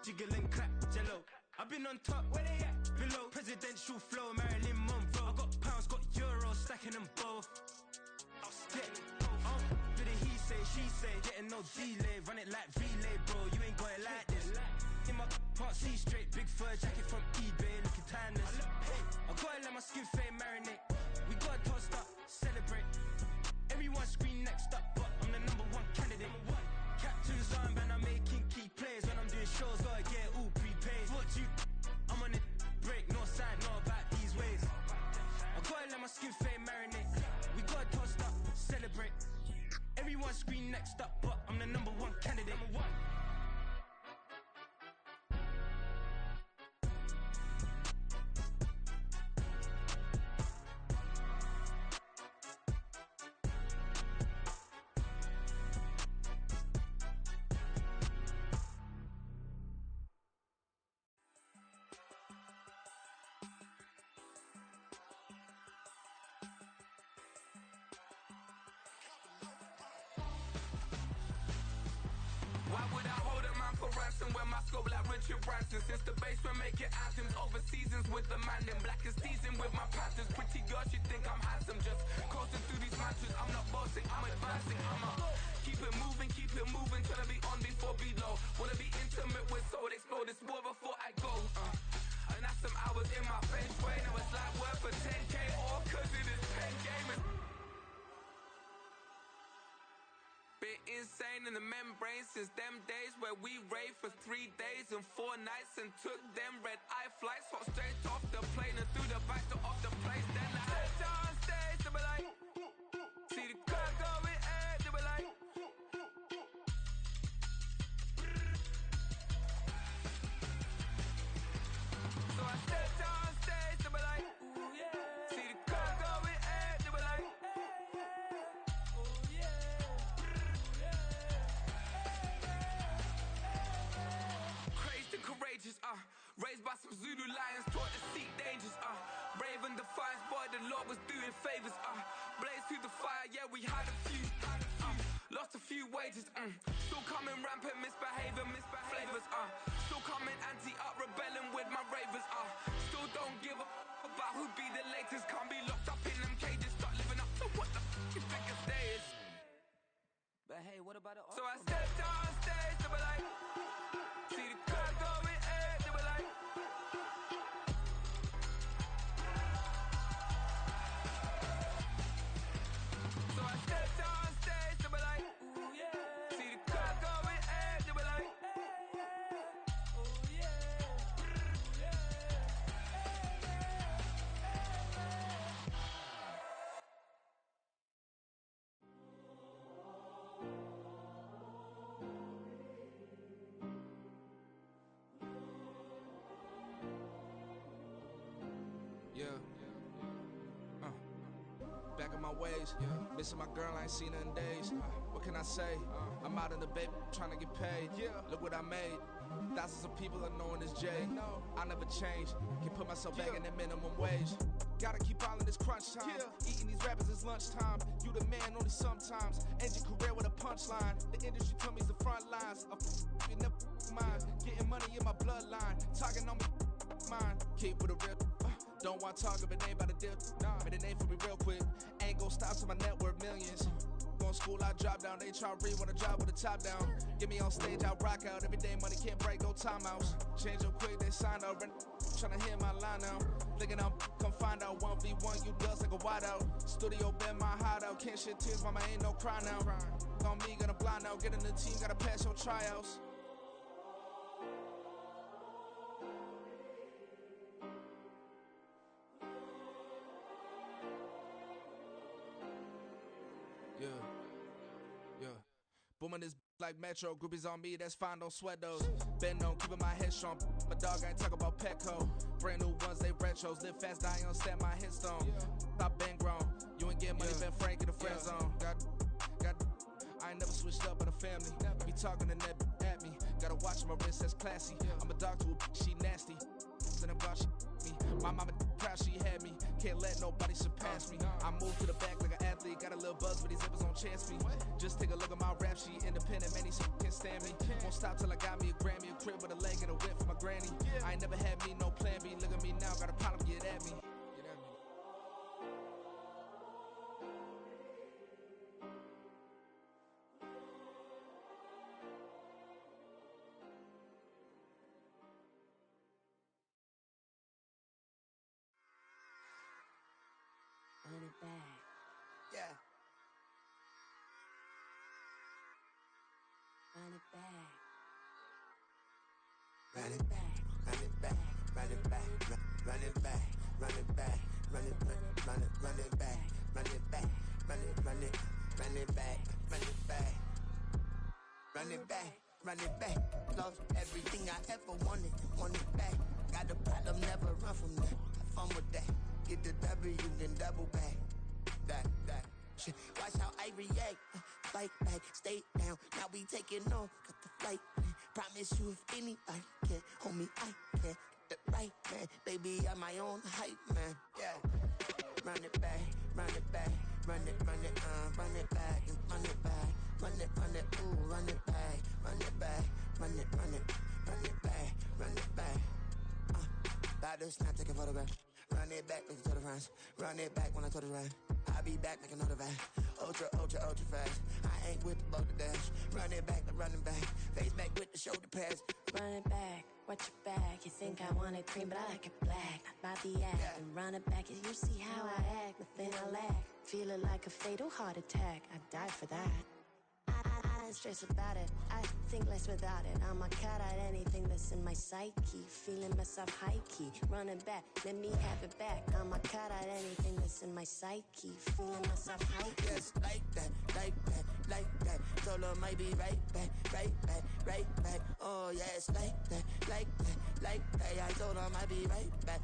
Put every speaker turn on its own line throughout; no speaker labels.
Jiggle and clap, jello. I've been on top, where they at? Below. Presidential flow, Marilyn Monroe. I got pounds, got euros, stacking them both. Do the he say, she say, getting no delay. Run it like relay, bro, you ain't got it like this. In my part C straight, big fur jacket from eBay, looking timeless. I gotta let my skin fade marinate. We gotta toast up, celebrate. Everyone scream next up, but I'm the number one candidate. Captain's armband, I'm making key plays. When I'm doing shows, gotta get it all prepaid. What you, I'm on it, break, no side, no about these ways. I gotta let my skin fade marinate. We gotta toast up, celebrate. Everyone scream next up, but I'm the number one candidate. Number one.
Why would I hold a man for ransom when my scope like Richard Branson? Since the basement making anthems over seasons with the man in black is teasing with my Panthers. Pretty girl, she think I'm handsome. Just coasting through these mantras. I'm not bossing, I'm advancing. I'ma keep it moving, trying to be on before below. Wanna be intimate with soul, explode this war before I go. And that's some hours in my feng shui. Now it's like work for 10K, all cause it is pen game. Been insane in the membrane since them days where we raved for 3 days and 4 nights and took them red eye flights. Hot straight off the plane and through the back door of the place. Then I stepped on stage, they be like, see the crowd going air, they be like. So I stepped on stage, they be like, ooh yeah. See the crowd going air, they be like, ooh yeah. Crazed and courageous, raised by some Zulu lions, taught to seek dangers, brave and defiant, boy, the Lord was doing favors, blaze through the fire, yeah, we had a few, lost a few wages, still coming rampant, misbehaving, flavors, still coming anti-up, rebelling with my ravers, still don't give a about who'd be the latest, can't be locked up in them cages, start living up to what the you think a day is.
But hey, what about the
So I stepped on stage, they were like, see the crowd going air, they were like. So I stepped on stage, they were like, ooh yeah. See the crowd going air, they were like, ooh yeah.
Yeah. Back in my ways, missing my girl, I ain't seen her in days. What can I say? I'm out in the baby, trying to get paid. Look what I made. Thousands of people are knowing this Jay. I never change. Can put myself back in that minimum wage. Gotta keep all in this crunch time. Eating these rappers is lunchtime. You the man only sometimes. End your career with a punchline. The industry told me it's the front lines. You never mind. Getting money in my bloodline. Talking on me, mine. Keep with a real. Don't want to talk if it ain't about a deal. Made a name for me real quick. Ain't gon' stop till my net worth millions. Going school, I drop down. They try to read when I drop with the top down. Get me on stage, I rock out. Every day money can't break, no timeouts. Change up quick, they sign up. Tryna hear my line now. Thinking I'm come find out 1v1, you dust like a wideout. Studio been my hideout. Can't shed tears, mama ain't no cry now. On me, gonna blind out. Get in the team, gotta pass your tryouts. Yeah. Booming this like Metro, groupies on me, that's fine, don't sweat those. Been on, keeping my head strong. My dog ain't talk about Petco. Brand new ones, they retros. Live fast, die on set, my headstone. Stop been grown. You ain't getting money, been frank in the friend zone. I ain't never switched up on the family. Be talking to that at me. Gotta watch my wrist, that's classy. I'm a dog to a she nasty. Then I'm about she me me. My mama proud she had me. Can't let nobody surpass me. I move to the back like an athlete. Got a little buzz, but these zippers don't chance me. Just take a look at my rap sheet. Independent, man, these can't stand me. Won't stop till I got me a Grammy, a crib with a leg and a whip for my granny. I ain't never had me no plan B. Look at me now, got a problem, get at me.
Run it back.
Yeah.
Run it back.
Run it back. Run it back. Run it back. Run it back. Run it back. Run it back. Run it back. Run it back. Run it back. Run it back. Run it back. Run it back. Run it back. Lost everything I ever wanted. Want it back. Got a problem, never run from that. Have fun with that. Get the W, then double back. That shit. Watch how I react. Fight back, stay down. Now we taking off. Got the flight plan. Promise you if anybody can hold me, I can. Get the right man. Baby, I'm my own hype man. Yeah. Run it back, run it back. Run it back, and run it back. Run it, ooh, run it back. Run it back, run it back. Run it back. About to snap, take a photograph. Run it back, make it to the friends. Run it back when I told it right. I'll be back, make another back. Ultra fast. I ain't with the boat to dash. Run it back, running back. Face back with the shoulder pads.
Run it back, watch your back. You think I want it cream, but I like it black. Not by the act. And run it back, you see how I act. Nothing I lack. Feel it like a fatal heart attack. I'd die for that. I ain't stressed about it. I think less without it. I'ma cut out anything that's in my psyche. Feeling myself high key. Running back, let me have it back. I'ma cut out anything that's in my psyche. Feeling myself high key.
Yes, like that. Told her might be right back. Oh yes, like that. I told her might be right back.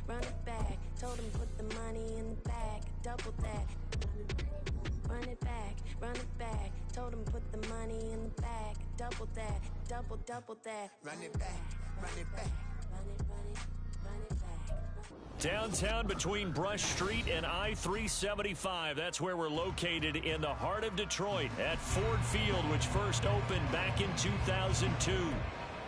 Run it back. Told him put the money in the bag. Double that. Run it back. Told him put the money in the bag. Double that. Double that.
Run it back.
Run it back.
Downtown between Brush Street and I-375. That's where we're located in the heart of Detroit at Ford Field, which first opened back in 2002.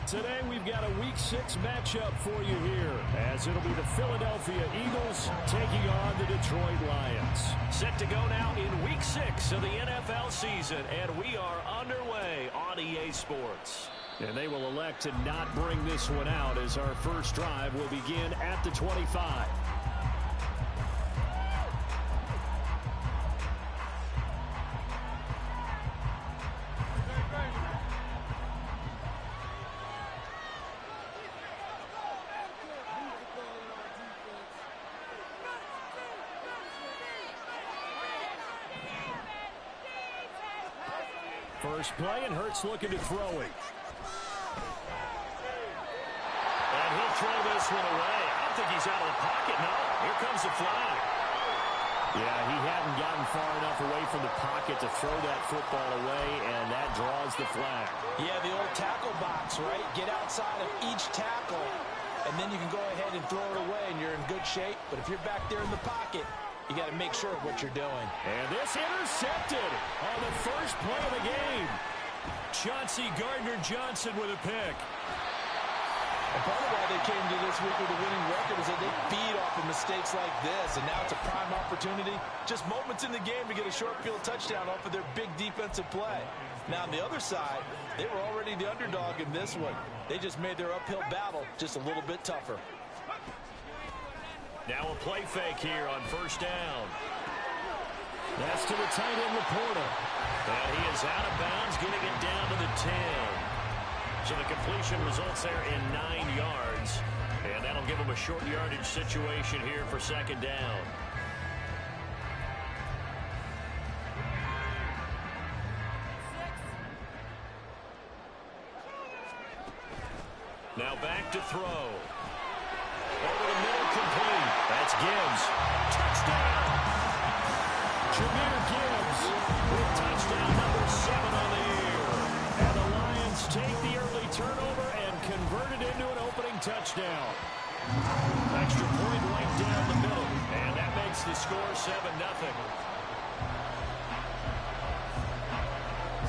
Today we've got a Week 6 matchup for you here, as it'll be the Philadelphia Eagles taking on the Detroit Lions. Set to go now in Week 6 of the NFL season, and we are underway on EA Sports. And they will elect to not bring this one out, as our first drive will begin at the 25. First play, and Hurts looking to throw it. And he'll throw this one away. I don't think he's out of the pocket, no. Here comes the flag. Yeah, he hadn't gotten far enough away from the pocket to throw that football away, and that draws the flag.
Yeah, the old tackle box, right? Get outside of each tackle, and then you can go ahead and throw it away, and you're in good shape. But if you're back there in the pocket, you got to make sure of what you're doing.
And this intercepted on the first play of the game. Chauncey Gardner-Johnson with a pick.
And part of why they came to this week with a winning record is that they feed off of mistakes like this, and now it's a prime opportunity. Just moments in the game to get a short field touchdown off of their big defensive play. Now on the other side, they were already the underdog in this one. They just made their uphill battle just a little bit tougher.
Now a play fake here on first down. That's to the tight end, Laporta. And he is out of bounds, getting it down to the 10. So the completion results there in 9 yards. And that'll give him a short yardage situation here for second down. Now back to throw. Over the middle, complete. That's Gibbs. Touchdown! Jahmyr Gibbs with touchdown number 7 on the year. And the Lions take the early turnover and convert it into an opening touchdown. Extra point right down the middle, and that makes the score 7-0.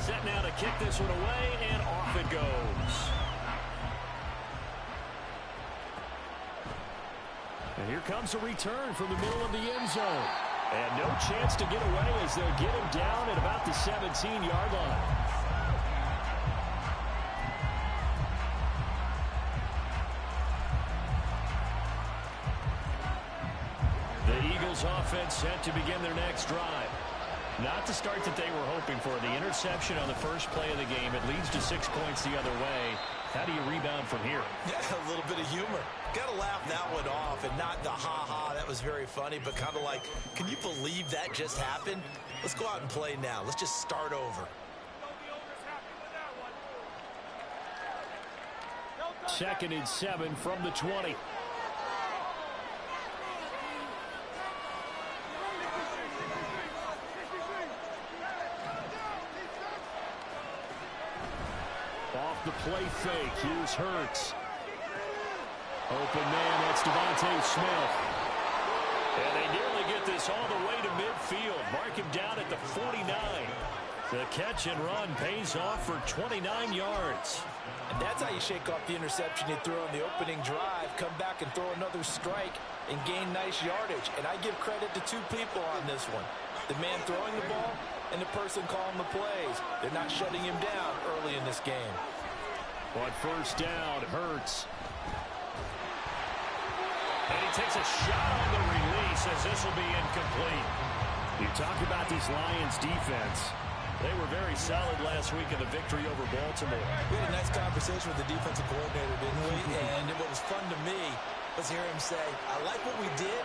Set now to kick this one away, and off it goes. And here comes a return from the middle of the end zone. And no chance to get away as they'll get him down at about the 17-yard line. The Eagles offense set to begin their next drive. Not the start that they were hoping for. The interception on the first play of the game. It leads to 6 points the other way. How do you rebound from here?
Yeah, a little bit of humor. Got to laugh that one off, and not the ha-ha, that was very funny, but kind of like, can you believe that just happened? Let's go out and play now. Let's just start over.
Second and 7 from the 20. Off the play fake, here's Hurts. Open man, that's Devontae Smith. And they nearly get this all the way to midfield. Mark him down at the 49. The catch and run pays off for 29 yards.
And that's how you shake off the interception you threw on the opening drive, come back and throw another strike and gain nice yardage. And I give credit to two people on this one. The man throwing the ball and the person calling the plays. They're not shutting him down early in this game.
On first down, Hurts. And he takes a shot on the release as this will be incomplete. You talk about this Lions defense. They were very solid last week in the victory over Baltimore.
We had a nice conversation with the defensive coordinator, didn't we? And what was fun to me was hear him say, I like what we did,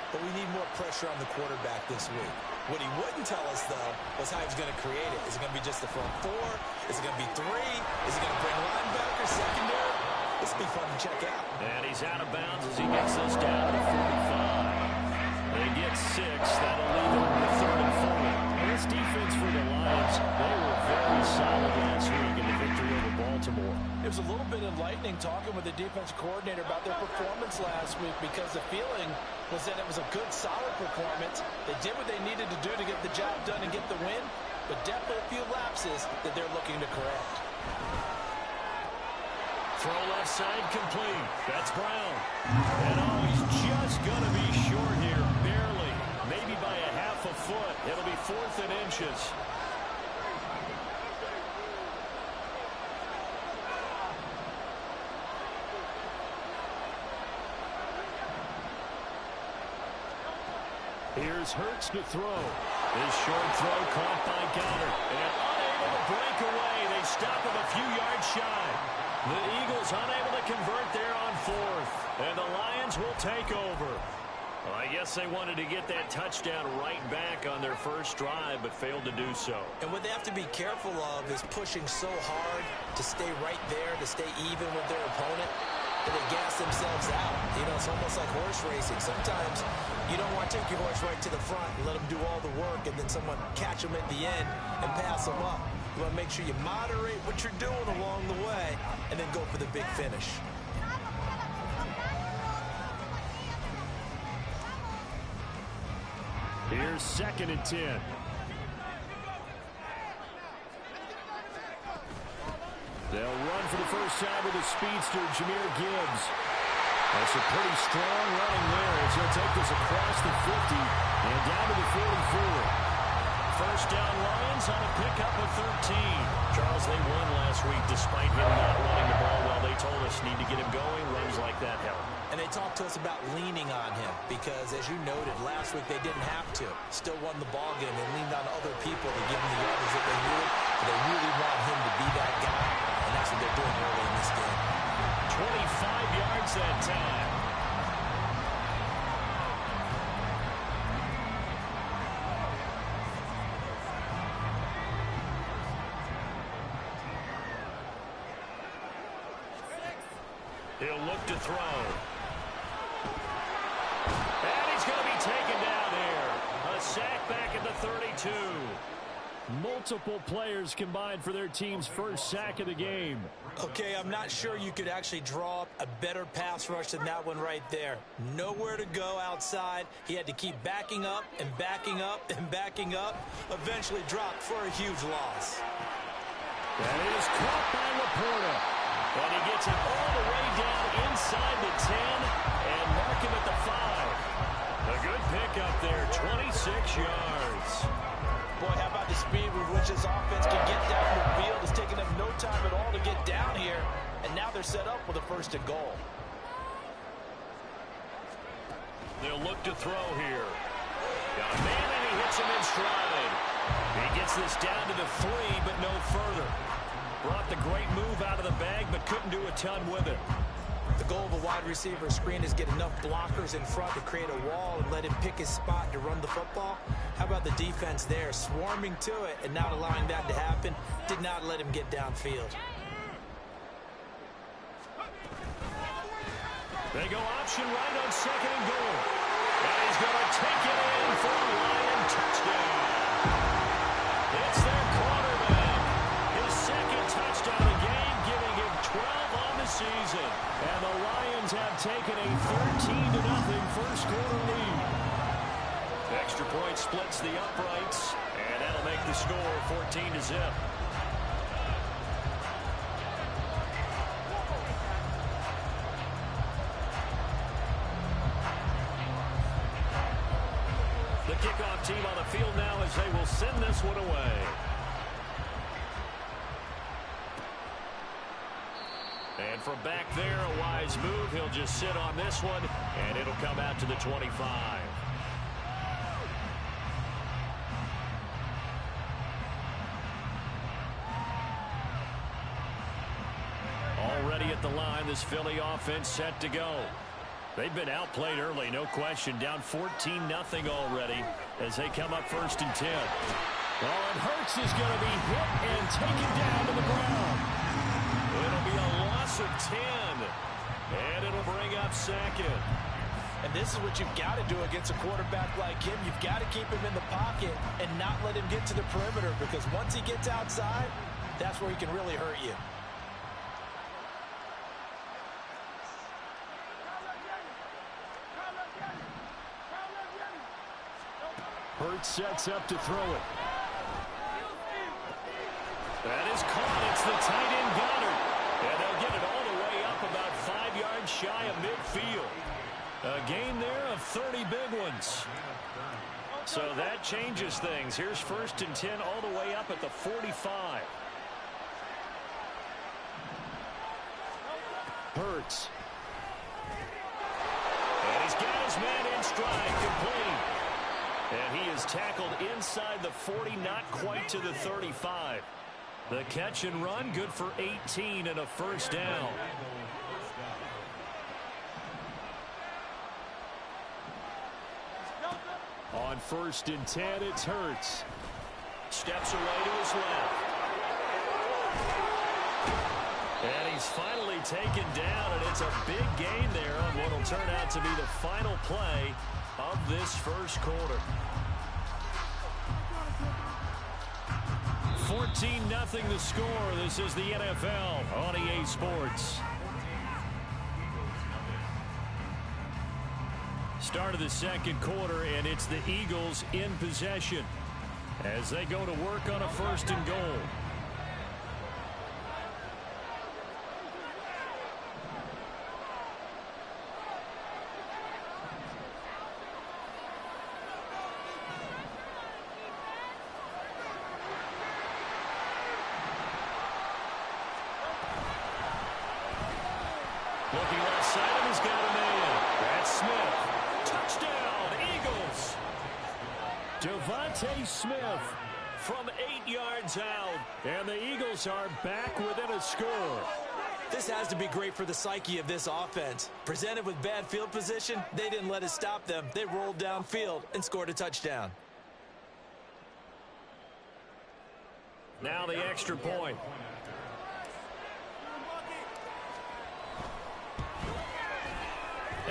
but we need more pressure on the quarterback this week. What he wouldn't tell us, though, was how he's going to create it. Is it going to be just the front four? Is it going to be three? Is he going to bring linebackers, secondary? This will be fun to check out.
And he's out of bounds as he gets this down to the 45. They get 6. That'll leave them with 3rd and 4. This defense for the Lions, they were very solid last week in the victory over Baltimore.
It was a little bit enlightening talking with the defense coordinator about their performance last week because the feeling was that it was a good, solid performance. They did what they needed to do to get the job done and get the win, but definitely a few lapses that they're looking to correct.
Throw left side complete. That's Brown. And he's just going to be short here, barely. Maybe by a half a foot. It'll be 4th and inches. Here's Hurts to throw. His short throw caught by Goddard. And unable to break away. They stop him a few yards shy. The Eagles unable to convert there on 4th. And the Lions will take over. Well, I guess they wanted to get that touchdown right back on their first drive, but failed to do so.
And what they have to be careful of is pushing so hard to stay right there, to stay even with their opponent, that they gas themselves out. You know, it's almost like horse racing. Sometimes you don't want to take your horse right to the front and let them do all the work, and then someone catch them at the end and pass them up. You want to make sure you moderate what you're doing along the way and then go for the big finish.
Here's 2nd and 10. They'll run for the first time with the speedster, Jahmyr Gibbs. That's a pretty strong running there as he'll take this across the 50 and down to the 44. First down, Lions on a pickup of 13. Charles, they won last week despite him not running the ball well. They told us need to get him going. Runs like that help.
And they talked to us about leaning on him because, as you noted, last week they didn't have to. Still won the ball game. They leaned on other people to give them the yardage that they needed. But they really want him to be that guy, and that's what they're doing early in this game.
25 yards that time. He'll look to throw. And he's going to be taken down here. A sack back at the 32. Multiple players combined for their team's first sack of the game.
Okay, I'm not sure you could actually draw up a better pass rush than that one right there. Nowhere to go outside. He had to keep backing up and backing up and backing up. Eventually dropped for a huge loss.
That is caught by Laporta. And he gets it all the way down inside the 10 and mark him at the 5. A good pickup there, 26 yards.
Boy, how about the speed with which this offense can get down the field? It's taken them no time at all to get down here. And now they're set up with a 1st and goal.
They'll look to throw here. Got a man and he hits him in stride. He gets this down to the 3, but no further. Brought the great move out of the bag, but couldn't do a ton with it.
The goal of a wide receiver screen is get enough blockers in front to create a wall and let him pick his spot to run the football. How about the defense there, swarming to it and not allowing that to happen? Did not let him get downfield.
They go option right on 2nd and goal. And he's going to take it in for a Lion touchdown. It's their quarterback. His 2nd touchdown of the game, giving him 12 on the season. And the Lions have taken a 13-0 first quarter lead. Extra point splits the uprights, and that'll make the score 14-0. The kickoff team on the field now as they will send this one away. And from back there, a wise move. He'll just sit on this one, and it'll come out to the 25. Already at the line, this Philly offense set to go. They've been outplayed early, no question. Down 14-0 already as they come up 1st and 10. Oh, and Hurts is going to be hit and taken down to the ground. It'll be a loss of 10, and it'll bring up 2nd.
And this is what you've got to do against a quarterback like him. You've got to keep him in the pocket and not let him get to the perimeter, because once he gets outside, that's where he can really hurt you.
Hurts sets up to throw it. That is caught. It's the tight end Goddard. And they'll get it all the way up about 5 yards shy of midfield. A gain there of 30 big ones. So that changes things. Here's 1st and 10 all the way up at the 45. Hurts. And he's got his man in stride, complete. And he is tackled inside the 40, not quite to the 35. The catch and run, good for 18 and a 1st down. On 1st and 10, it's Hurts. Steps away to his left. And he's finally taken down, and it's a big gain there on what will turn out to be the final play of this first quarter. 14-0 the score. This is the NFL on EA Sports. Start of the 2nd quarter, and it's the Eagles in possession as they go to work on a 1st and goal. Looking left side, and he's got a man. That's Smith. Touchdown, Eagles. Devontae Smith from 8 yards out. And the Eagles are back within a score.
This has to be great for the psyche of this offense. Presented with bad field position, they didn't let it stop them. They rolled downfield and scored a touchdown.
Now the extra point.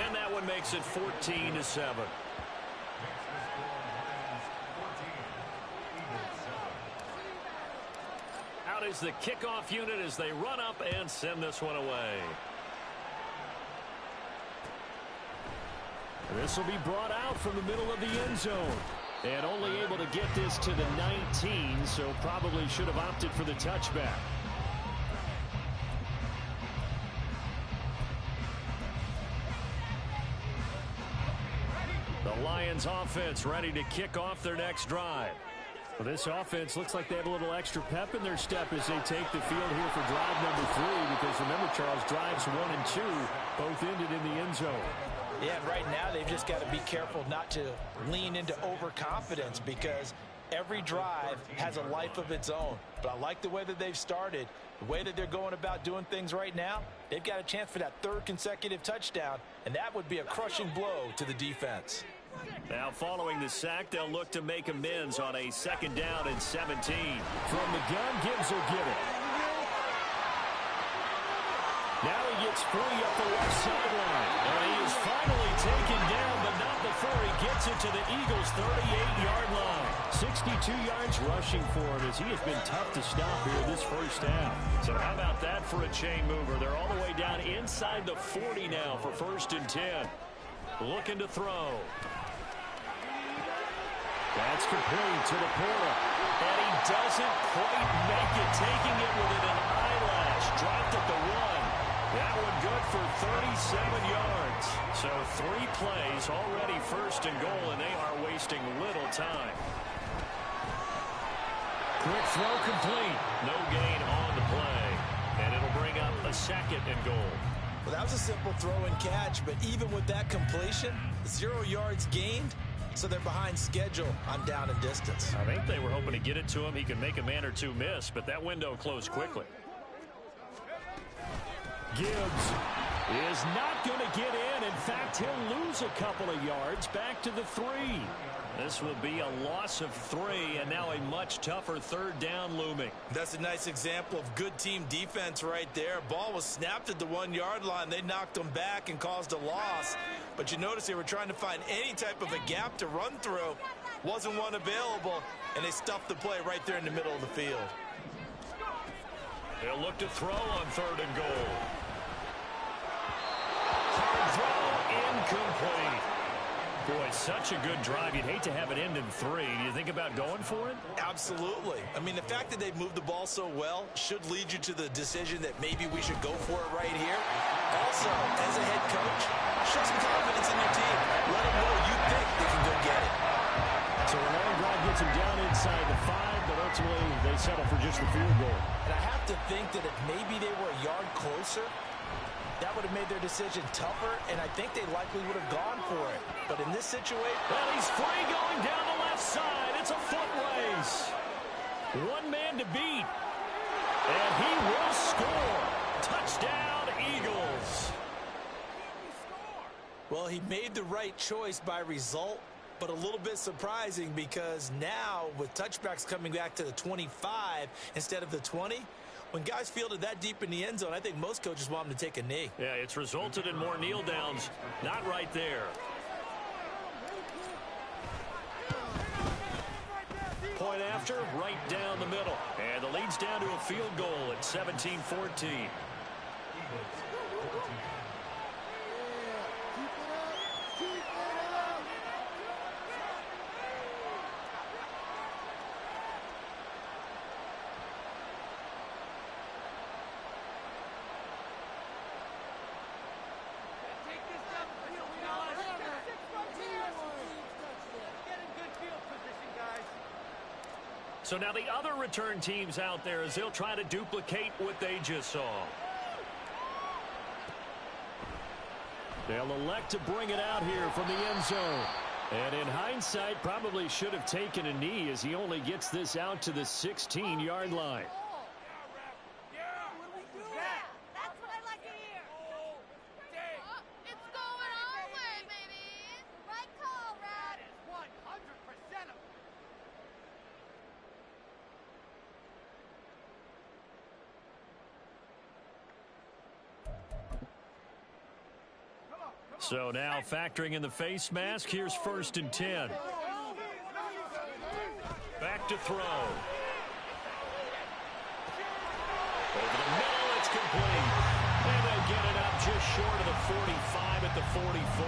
And that one makes it 14-7. is the kickoff unit as they run up and send this one away. This will be brought out from the middle of the end zone. And only able to get this to the 19, so probably should have opted for the touchback. The Lions offense ready to kick off their next drive. Well, this offense looks like they have a little extra pep in their step as they take the field here for drive number 3, because remember, Charles, drives 1 and 2 both ended in the end zone.
Yeah, right now they've just got to be careful not to lean into overconfidence, because every drive has a life of its own. But I like the way that they've started, the way that they're going about doing things right now. They've got a chance for that 3rd consecutive touchdown, and that would be a crushing blow to the defense.
Now following the sack, they'll look to make amends on a 2nd down and 17. From the gun, Gibbs will get it. Now he gets free up the left sideline. And he is finally taken down, but not before he gets it to the Eagles' 38-yard line. 62 yards rushing for him, as he has been tough to stop here this first half. So how about that for a chain mover? They're all the way down inside the 40 now for 1st and 10. Looking to throw. That's complete to the Porter. And he doesn't quite make it, taking it within an eyelash. Dropped at the 1. That one good for 37 yards. So 3 plays already 1st and goal, and they are wasting little time. Quick throw complete. No gain on the play. And it'll bring up a 2nd and goal.
Well, that was a simple throw and catch, but even with that completion, 0 yards gained, so they're behind schedule on down and distance.
I think they were hoping to get it to him. He could make a man or 2 miss, but that window closed quickly. Gibbs is not going to get in. In fact, he'll lose a couple of yards back to the 3. This will be a loss of 3, and now a much tougher 3rd down looming.
That's a nice example of good team defense right there. Ball was snapped at the 1-yard line. They knocked them back and caused a loss. But you notice they were trying to find any type of a gap to run through. Wasn't one available, and they stuffed the play right there in the middle of the field.
They'll look to throw on 3rd and goal. Hard throw, incomplete. Boy, such a good drive. You'd hate to have it end in 3. Do you think about going for it?
Absolutely. I mean, the fact that they've moved the ball so well should lead you to the decision that maybe we should go for it right here. Also, as a head coach, show some confidence in your team. Let them know you think they can go get it.
So a long drive gets them down inside the 5, but ultimately they settle for just the field goal.
And I have to think that if maybe they were a yard closer, that would have made their decision tougher, and I think they likely would have gone for it. But in this situation...
Well, he's free going down the left side. It's a foot race. 1 man to beat. And he will score. Touchdown, Eagles.
Well, he made the right choice by result, but a little bit surprising, because now with touchbacks coming back to the 25 instead of the 20... When guys fielded that deep in the end zone, I think most coaches want them to take a knee.
Yeah, it's resulted in more kneel downs. Not right there. Point after, right down the middle. And the lead's down to a field goal at 17-14. So now the other return teams out there as they'll try to duplicate what they just saw. They'll elect to bring it out here from the end zone. And in hindsight, probably should have taken a knee as he only gets this out to the 16-yard line. So now factoring in the face mask, here's 1st and 10. Back to throw. Over the middle, it's complete. And they'll get it up just short of the 45 at the 44.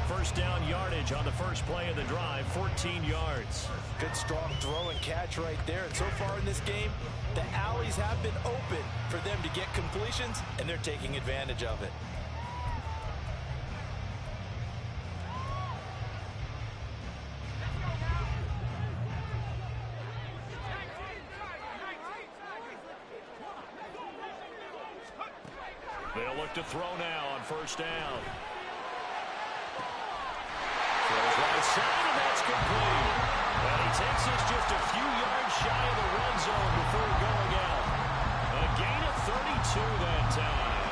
First down yardage on the first play of the drive, 14 yards.
Good strong throw and catch right there. And so far in this game, the alleys have been open for them to get completions, and they're taking advantage of it.
They'll look to throw now on first down. Throws right side, and that's complete. And he takes us just a few yards shy of the red zone before going out. A gain of 32 that time.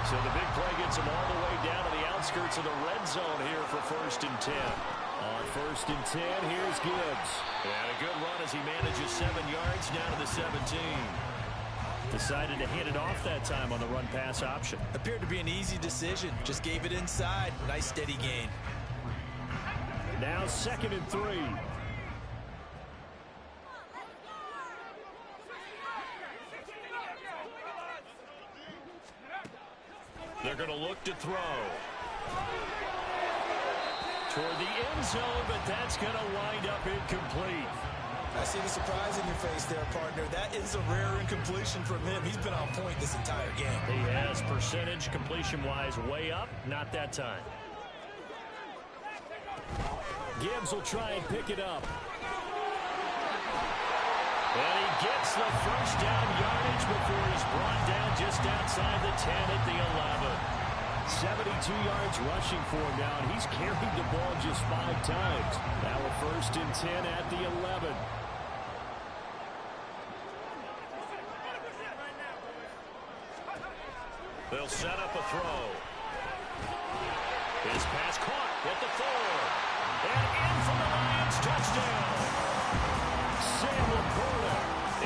So the big play gets him all the way down to the outskirts of the red zone here for 1st and 10. On 1st and 10, here's Gibbs. And a good run as he manages 7 yards down to the 17. Decided to hit it off that time on the run-pass option.
Appeared to be an easy decision. Just gave it inside. Nice steady gain.
Now 2nd and 3. They're going to look to throw. Toward the end zone, but that's going to wind up incomplete.
I see the surprise in your face there, partner. That is a rare incompletion from him. He's been on point this entire game.
He has percentage completion-wise way up. Not that time. Gibbs will try and pick it up. And he gets the first down yardage before he's brought down just outside the 10 at the 11. 72 yards rushing for him now, and he's carried the ball just 5 times. Now a 1st and 10 at the 11. They'll set up a throw. His pass caught at the 4. And in for the Lions, touchdown. Sam Laporta,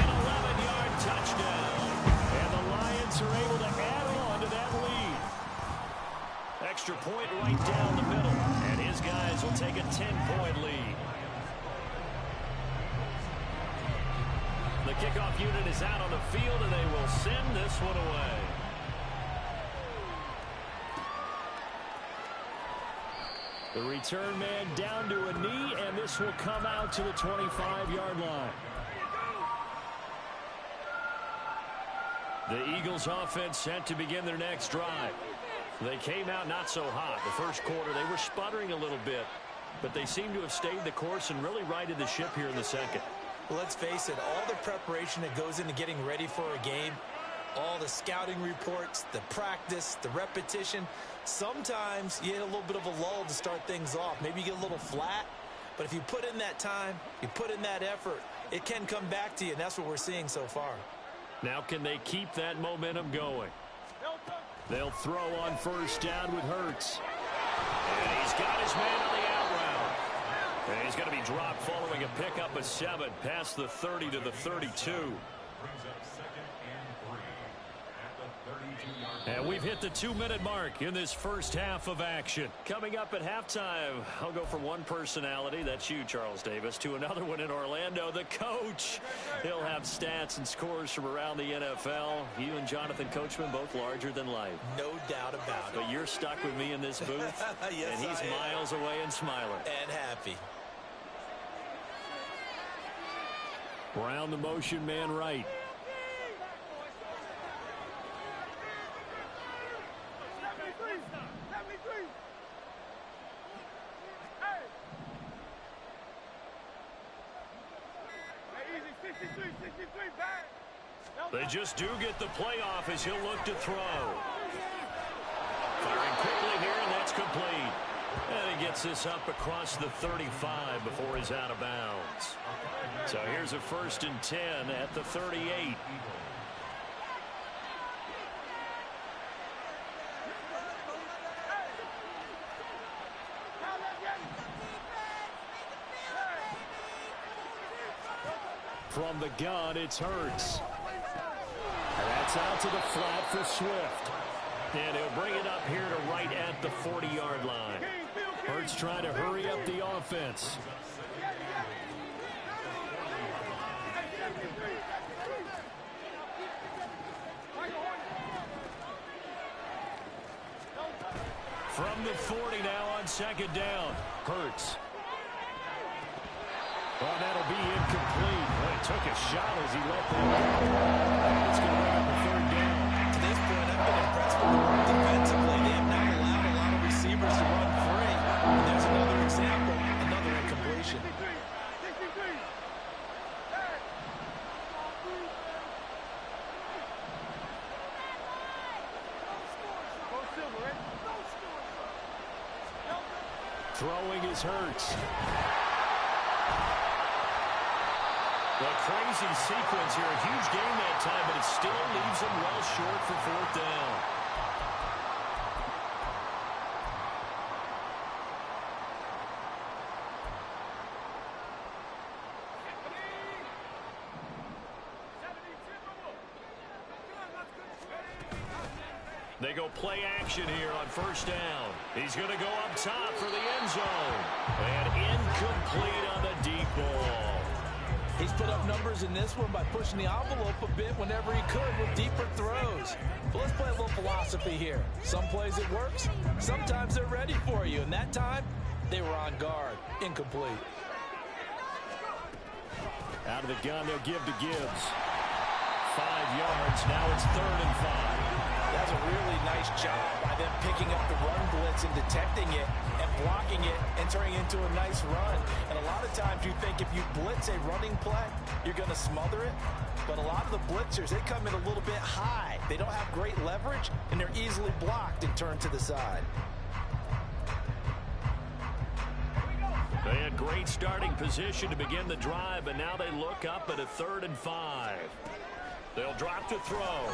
an 11-yard touchdown. And the Lions are able to add on to that lead. Extra point right down the middle. And his guys will take a 10-point lead. The kickoff unit is out on the field, and they will send this one away. The return man down to a knee, and this will come out to the 25-yard line. The Eagles offense set to begin their next drive. They came out not so hot. The first quarter, they were sputtering a little bit, but they seem to have stayed the course and really righted the ship here in the second.
Well, let's face it, all the preparation that goes into getting ready for a game, all the scouting reports, the practice, the repetition, sometimes you get a little bit of a lull to start things off. Maybe you get a little flat, but if you put in that time, you put in that effort, it can come back to you, and that's what we're seeing so far.
Now can they keep that momentum going? They'll throw on first down with Hurts. And he's got his man on the out route. And he's going to be dropped following a pickup of 7 past the 30 to the 32. And we've hit the 2-minute mark in this first half of action. Coming up at halftime, I'll go from one personality, that's you, Charles Davis, to another one in Orlando, the coach. He'll have stats and scores from around the NFL. You and Jonathan Coachman, both larger than life.
No doubt about it.
But you're stuck with me in this booth,
yes,
and he's miles away and smiling.
And happy.
Brown, the motion man right. They just do get the playoff as he'll look to throw. Firing quickly here, and that's complete. And he gets this up across the 35 before he's out of bounds. So here's a 1st and 10 at the 38. From the gun, it's Hurts. And that's out to the flat for Swift. And he'll bring it up here to right at the 40-yard line. Hurts trying to hurry up the offense. From the 40 now on second down. Hurts. Well, that'll be incomplete. Well, he took a shot as he let that go. It's going to bring up a third down.
To this point, I've been impressed with them defensively. They have not allowed a lot of receivers to run free. And there's another example, another incompletion.
Throwing is Hurts. The crazy sequence here. A huge game that time, but it still leaves him well short for fourth down. They go play action here on first down. He's going to go up top for the end zone. And incomplete on the deep ball.
He's put up numbers in this one by pushing the envelope a bit whenever he could with deeper throws. But let's play a little philosophy here. Some plays it works. Sometimes they're ready for you. And that time, they were on guard. Incomplete.
Out of the gun, they'll give to Gibbs. 5 yards. Now it's 3rd and 5.
That's a really nice job by them picking up the run blitz and detecting it and blocking it and turning it into a nice run. And a lot of times you think if you blitz a running play, you're going to smother it. But a lot of the blitzers, they come in a little bit high. They don't have great leverage, and they're easily blocked and turned to the side.
They had great starting position to begin the drive, but now they look up at a 3rd and 5. They'll drop to throw.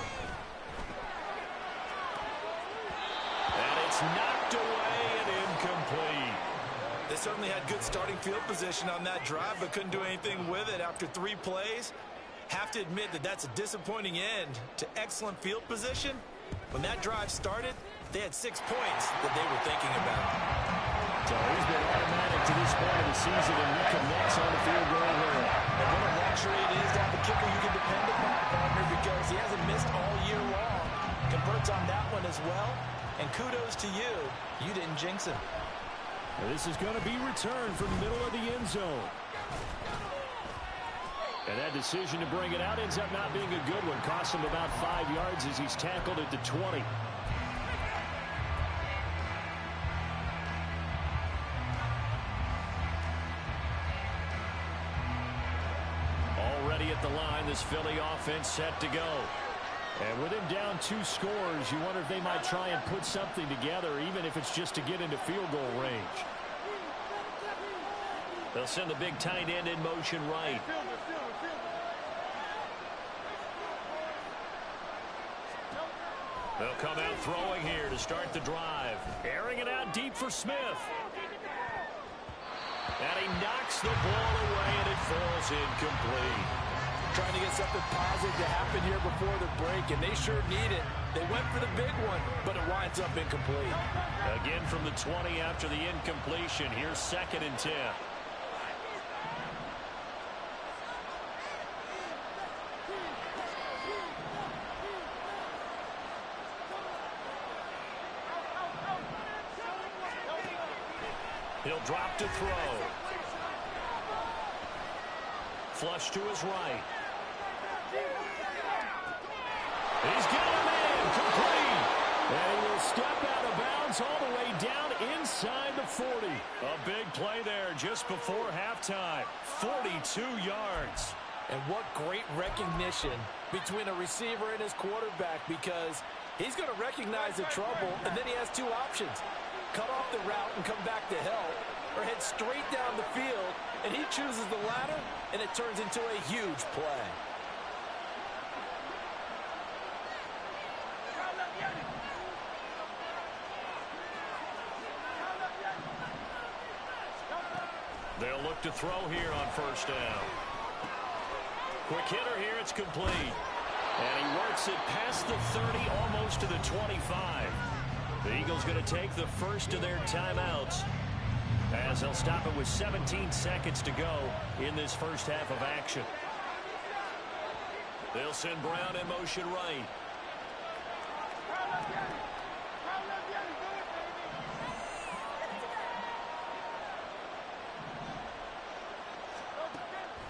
And it's knocked away and incomplete.
They certainly had good starting field position on that drive, but couldn't do anything with it after 3 plays. Have to admit that that's a disappointing end to excellent field position. When that drive started, they had 6 points that they were thinking about.
So he's been automatic to this point of the season and reconnects on the field goal here.
And what a luxury it is to have a kicker you can depend upon, partner, because he hasn't missed all year long. Converts on that one as well. And kudos to you. You didn't jinx him.
This is going to be returned from the middle of the end zone. And that decision to bring it out ends up not being a good one. Cost him about 5 yards as he's tackled at the 20. Already at the line, this Philly offense set to go. And with him down 2 scores, you wonder if they might try and put something together, even if it's just to get into field goal range. They'll send the big tight end in motion right. They'll come out throwing here to start the drive. Airing it out deep for Smith. And he knocks the ball away, and it falls incomplete.
Trying to get something positive to happen here before the break, and they sure need it. They went for the big one, but it winds up incomplete.
Again from the 20 after the incompletion. Here's 2nd and 10. He'll drop to throw. Flush to his right. He's got him in, complete. And he will step out of bounds all the way down inside the 40. A big play there just before halftime. 42 yards.
And what great recognition between a receiver and his quarterback, because he's going to recognize the trouble, and then he has 2 options. Cut off the route and come back to help, or head straight down the field, and he chooses the latter, and it turns into a huge play.
They'll look to throw here on first down. Quick hitter here, it's complete. And he works it past the 30, almost to the 25. The Eagles going to take the first of their timeouts, as they'll stop it with 17 seconds to go in this first half of action. They'll send Brown in motion right.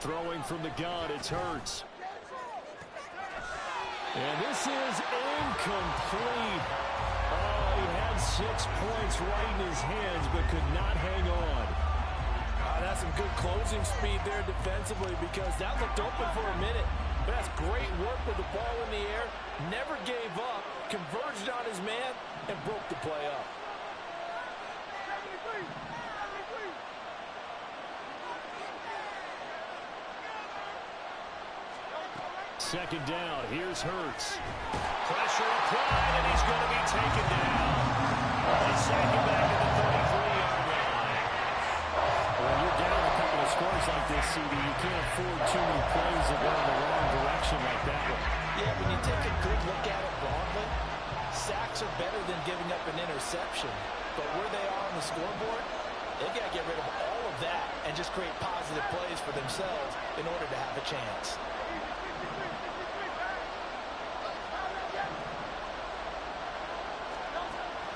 Throwing from the gun, it's Hurts. And this is incomplete. Oh, he had 6 points right in his hands, but could not hang on.
That's some good closing speed there defensively, because that looked open for a minute. But that's great work with the ball in the air. Never gave up, converged on his man, and broke the play up.
Second down, here's Hurts. Pressure applied, and he's going to be taken down. They sack him back at the 33-yard line. When you're down a couple of scores like this, CD, you can't afford too many plays that go in the wrong direction like that one.
Yeah, when you take a good look at it broadly, sacks are better than giving up an interception. But where they are on the scoreboard, they've got to get rid of all of that and just create positive plays for themselves in order to have a chance.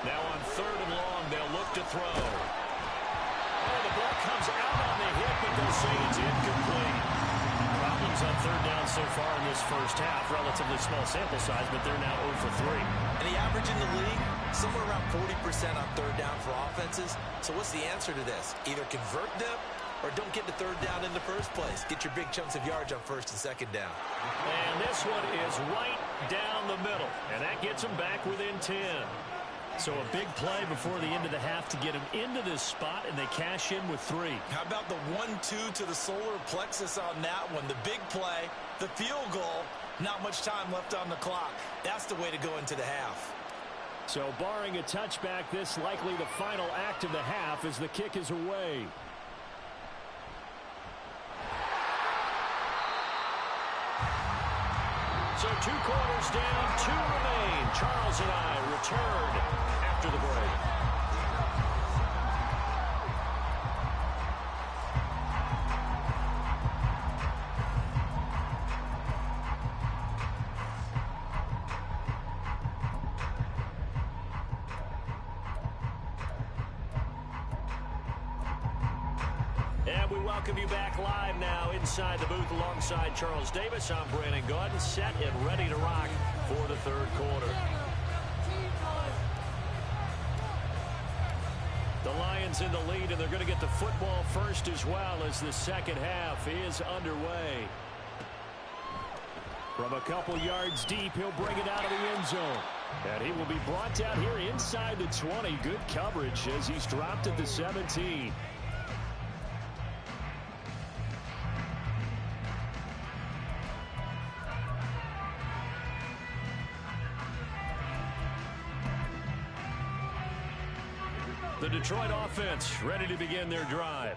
Now on 3rd and long, they'll look to throw. Oh, the ball comes out on the hip, but they'll say it's incomplete. Problems on 3rd down so far in this first half. Relatively small sample size, but they're now 0 for 3.
And the average in the league, somewhere around 40% on 3rd down for offenses. So what's the answer to this? Either convert them or don't get to 3rd down in the first place. Get your big chunks of yards on 1st and 2nd down.
And this one is right down the middle, and that gets them back within 10. So a big play before the end of the half to get them into this spot, and they cash in with 3.
How about the 1-2 to the solar plexus on that one? The big play, the field goal, not much time left on the clock. That's the way to go into the half.
So barring a touchback, this likely the final act of the half as the kick is away. So 2 quarters down, 2 remain. Charles and I return after the break. And we welcome you back live now inside the booth alongside Charles Davis. I'm Brandon Gaudin, set and ready to rock for the 3rd quarter. The Lions in the lead, and they're going to get the football first as well as the second half is underway. From a couple yards deep, he'll bring it out of the end zone. And he will be brought down here inside the 20. Good coverage as he's dropped at the 17. The Detroit offense ready to begin their drive.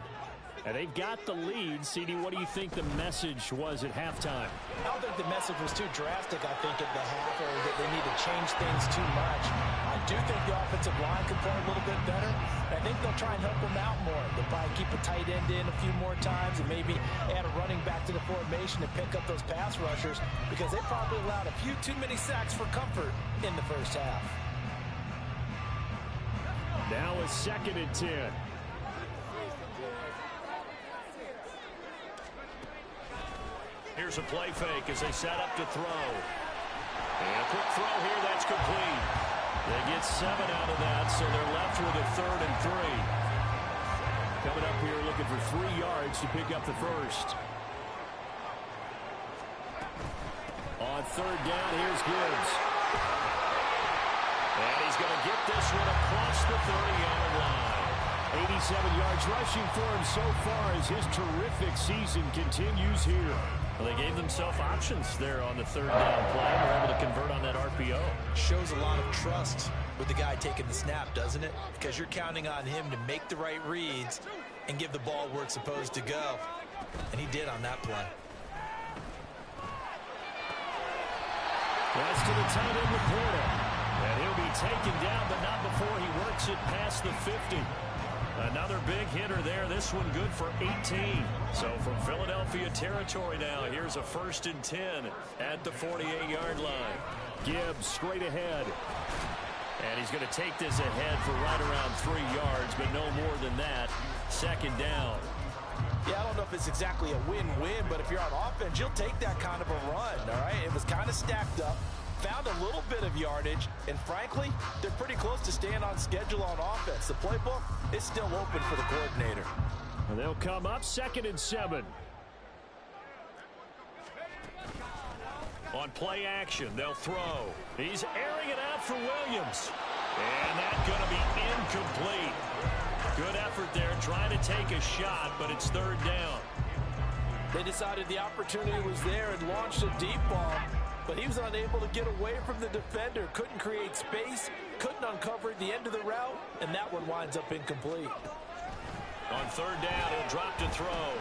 And they've got the lead. CD, what do you think the message was at halftime?
I don't think the message was too drastic, I think, at the half, or that they need to change things too much. I do think the offensive line could play a little bit better. I think they'll try and help them out more. They'll probably keep a tight end in a few more times and maybe add a running back to the formation to pick up those pass rushers, because they probably allowed a few too many sacks for comfort in the first half.
Now a 2nd and 10. Here's a play fake as they set up to throw. And a quick throw here, that's complete. They get 7 out of that, so they're left with a 3rd and 3. Coming up here looking for 3 yards to pick up the first. On 3rd down, here's Gibbs. And he's going to get this one across the 30-yard line. 87 yards rushing for him so far as his terrific season continues here. Well, they gave themselves options there on the 3rd down play. They're able to convert on that RPO.
Shows a lot of trust with the guy taking the snap, doesn't it? Because you're counting on him to make the right reads and give the ball where it's supposed to go. And he did on that play.
That's to the tight end, Laporta. And he'll be taken down, but not before he works it past the 50. Another big hitter there. This one good for 18. So from Philadelphia territory now, here's a 1st and 10 at the 48-yard line. Gibbs straight ahead. And he's going to take this ahead for right around 3 yards, but no more than that. 2nd down.
Yeah, I don't know if it's exactly a win-win, but if you're on offense, you'll take that kind of a run, all right? It was kind of stacked up, found a little bit of yardage, and frankly, they're pretty close to staying on schedule on offense. The playbook is still open for the coordinator.
And they'll come up 2nd and 7. On play action, they'll throw. He's airing it out for Williams. And that's going to be incomplete. Good effort there, trying to take a shot, but it's 3rd down.
They decided the opportunity was there and launched a deep ball, but he was unable to get away from the defender, couldn't create space, couldn't uncover the end of the route, and that one winds up incomplete.
On 3rd down, he'll drop to throw.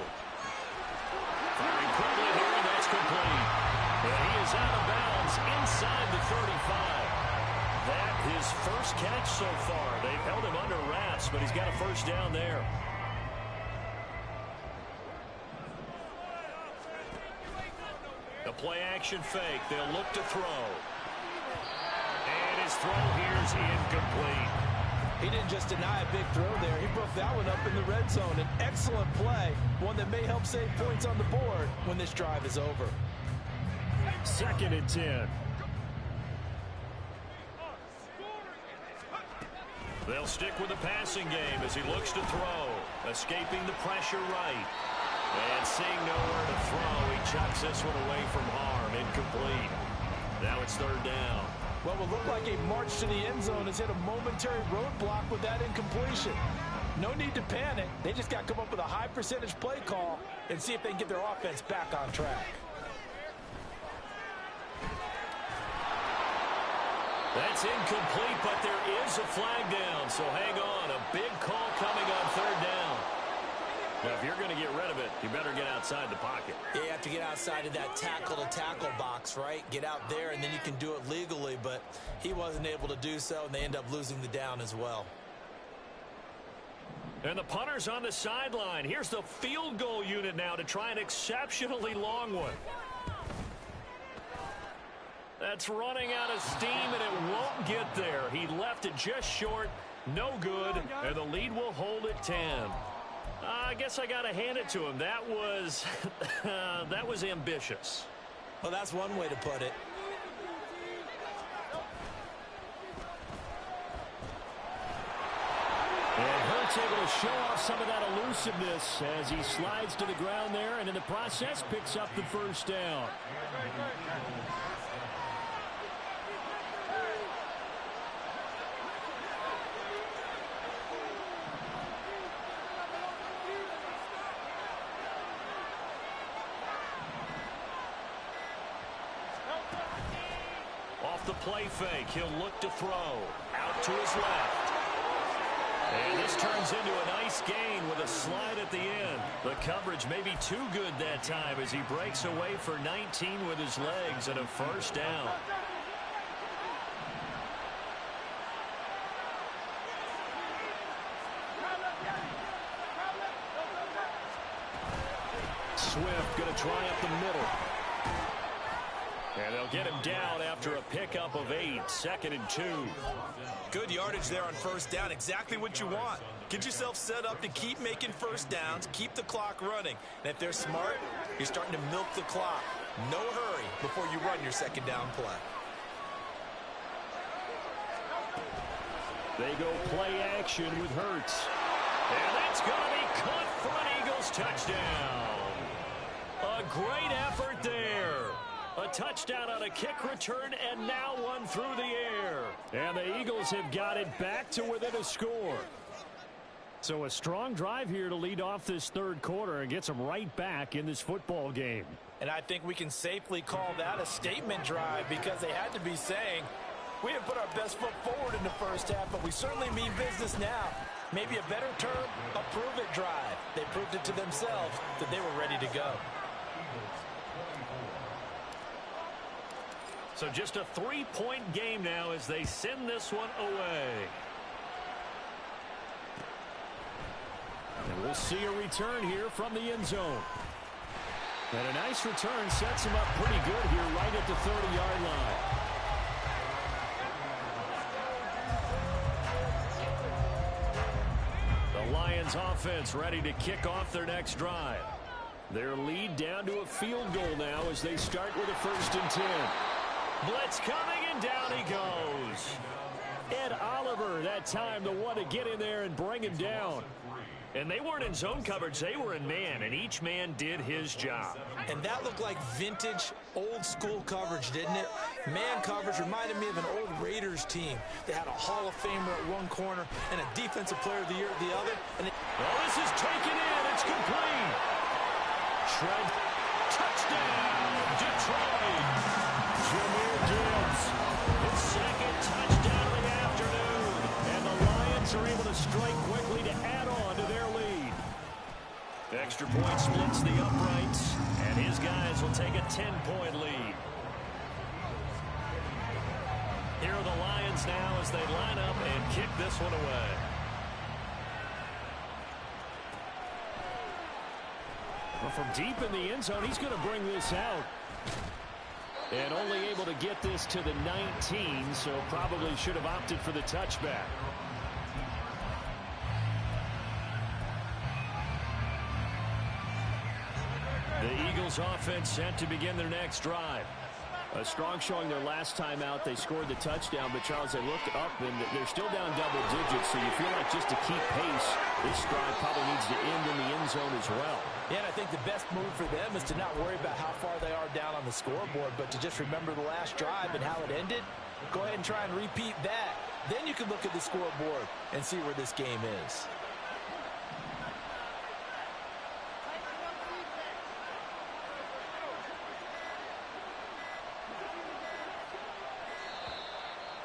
Firing quickly here, and that's complete. And he is out of bounds inside the 35. That his first catch so far. They've held him under wraps, but he's got a 1st down there. The play action fake. They'll look to throw. And his throw here is incomplete.
He didn't just deny a big throw there. He broke that one up in the red zone. An excellent play, one that may help save points on the board when this drive is over.
2nd and 10. They'll stick with the passing game as he looks to throw. Escaping the pressure right. And seeing nowhere to throw, he chucks this one away from harm. Incomplete. Now it's 3rd down.
What will look like a march to the end zone has hit a momentary roadblock with that incompletion. No need to panic. They just got to come up with a high percentage play call and see if they can get their offense back on track.
That's incomplete, but there is a flag down, so hang on. A big call coming on 3rd down. Now, if you're going to get rid of it, you better get outside the pocket.
Yeah, you have to get outside of that tackle-to-tackle box, right? Get out there, and then you can do it legally, but he wasn't able to do so, and they end up losing the down as well.
And the punter's on the sideline. Here's the field goal unit now to try an exceptionally long one. That's running out of steam, and it won't get there. He left it just short. No good, and the lead will hold at 10. I guess I got to hand it to him. That was that was ambitious.
Well, that's one way to put it.
And Hurts able to show off some of that elusiveness as he slides to the ground there, and in the process picks up the 1st down. Off the play fake, he'll look to throw. Out to his left. And this turns into a nice gain with a slide at the end. The coverage may be too good that time as he breaks away for 19 with his legs and a 1st down. Swift going to try up the middle. And they'll get him down after a pickup of 8. 2nd and 2.
Good yardage there on 1st down. Exactly what you want. Get yourself set up to keep making 1st downs, keep the clock running. And if they're smart, you're starting to milk the clock. No hurry before you run your 2nd down play.
They go play action with Hurts. And that's going to be caught for an Eagles touchdown. A great effort there. A touchdown on a kick return, and now one through the air. And the Eagles have got it back to within a score. So a strong drive here to lead off this 3rd quarter and gets them right back in this football game.
And I think we can safely call that a statement drive because they had to be saying, we didn't put our best foot forward in the 1st half, but we certainly mean business now. Maybe a better term, a prove-it drive. They proved it to themselves that they were ready to go.
So just a 3-point game now as they send this one away. And we'll see a return here from the end zone. And a nice return sets him up pretty good here right at the 30-yard line. The Lions Lions offense ready to kick off their next drive. Their lead down to a field goal now as they start with a 1st and 10. Blitz coming, and down he goes. Ed Oliver, that time the one to get in there and bring him down. And they weren't in zone coverage, they were in man, and each man did his job.
And that looked like vintage, old-school coverage, didn't it? Man coverage reminded me of an old Raiders team. They had a Hall of Famer at one corner and a Defensive Player of the Year at the other. And
this is taken in. It's complete. Shred. Touchdown, Detroit. Jahmyr Gibbs, his 2nd touchdown of the afternoon. And the Lions are able to strike quickly to add on to their lead. Extra point splits the uprights, and his guys will take a 10-point lead. Here are the Lions now as they line up and kick this one away. Well, from deep in the end zone, he's going to bring this out. And only able to get this to the 19, so probably should have opted for the touchback. The Eagles offense set to begin their next drive. A strong showing their last time out. They scored the touchdown, but Charles, they looked up and they're still down double digits, so you feel like just to keep pace, this drive probably needs to end in the end zone as well.
Yeah, and I think the best move for them is to not worry about how far they are down on the scoreboard, but to just remember the last drive and how it ended. Go ahead and try and repeat that. Then you can look at the scoreboard and see where this game is.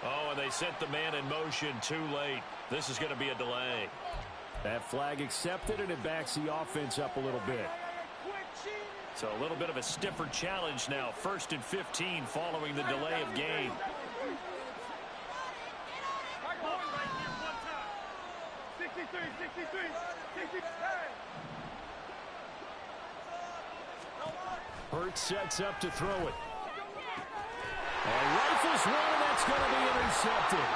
Oh, and they sent the man in motion too late. This is going to be a delay. That flag accepted, and it backs the offense up a little bit. So a little bit of a stiffer challenge now. 1st and 15 following the delay of game. Hurts sets up to throw it. And rifles one, and that's going to be intercepted.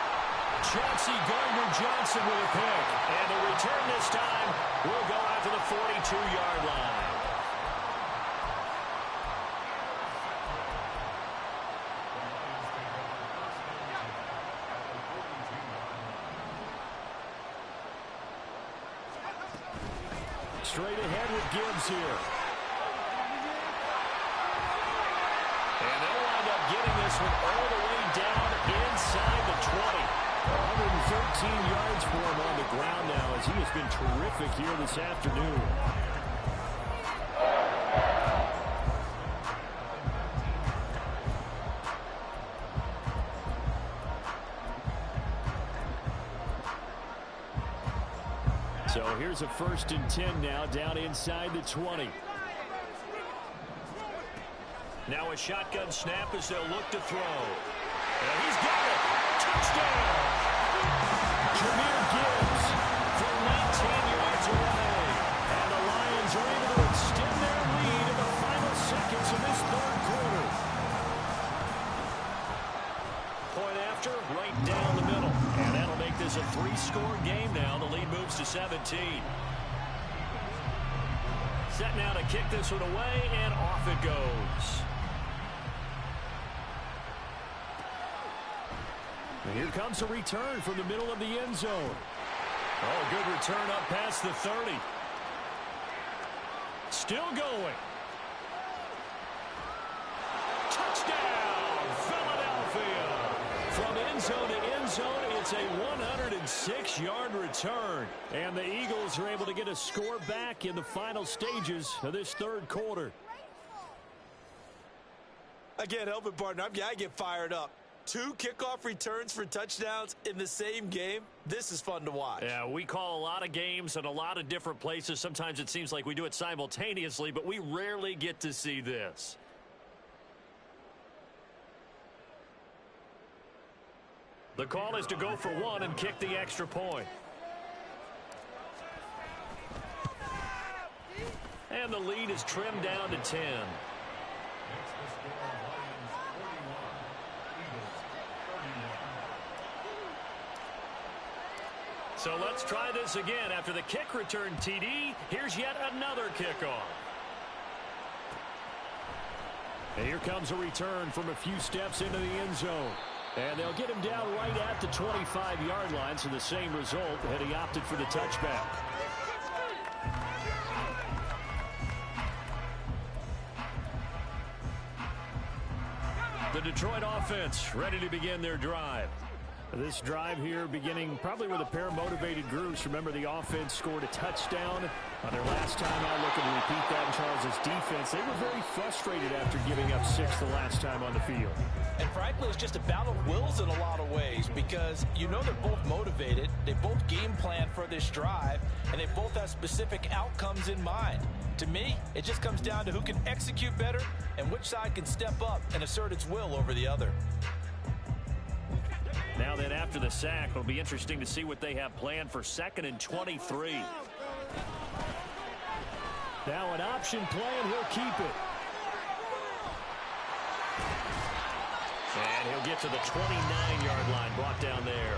Chauncey Gardner-Johnson with a pick. And the return this time will go out to the 42-yard line. Straight ahead with Gibbs here. And they'll wind up getting this one all the way down inside the 20. 113 yards for him on the ground now as he has been terrific here this afternoon. So here's a 1st and 10 now down inside the 20. Now a shotgun snap as they'll look to throw. And he's got it. Touchdown. Jahmyr Gibbs from 19 yards away. And the Lions are able to extend their lead in the final seconds of this 3rd quarter. Point after, right down the middle. And that'll make this a 3-score game now. The lead moves to 17. Set now to kick this one away, and off it goes. And here comes a return from the middle of the end zone. Oh, good return up past the 30. Still going. Touchdown, Philadelphia. From end zone to end zone, it's a 106-yard return. And the Eagles are able to get a score back in the final stages of this 3rd quarter.
Again, help it, partner. I get fired up. 2 kickoff returns for touchdowns in the same game. This is fun to watch.
Yeah, we call a lot of games in a lot of different places. Sometimes it seems like we do it simultaneously, but we rarely get to see this. The call is to go for 1 and kick the extra point. And the lead is trimmed down to 10. So let's try this again. After the kick return TD, here's yet another kickoff. And here comes a return from a few steps into the end zone. And they'll get him down right at the 25-yard line, so the same result had he opted for the touchback. The Detroit offense ready to begin their drive. This drive here beginning probably with a pair of motivated groups. Remember, the offense scored a touchdown on their last time out. Looking to repeat that in Charles' defense. They were very frustrated after giving up 6 the last time on the field.
And frankly, it's just a battle of wills in a lot of ways because you know they're both motivated. They both game plan for this drive, and they both have specific outcomes in mind. To me, it just comes down to who can execute better and which side can step up and assert its will over the other.
Now then, after the sack, it'll be interesting to see what they have planned for 2nd and 23. Now an option play, and he'll keep it. And he'll get to the 29-yard line, brought down there.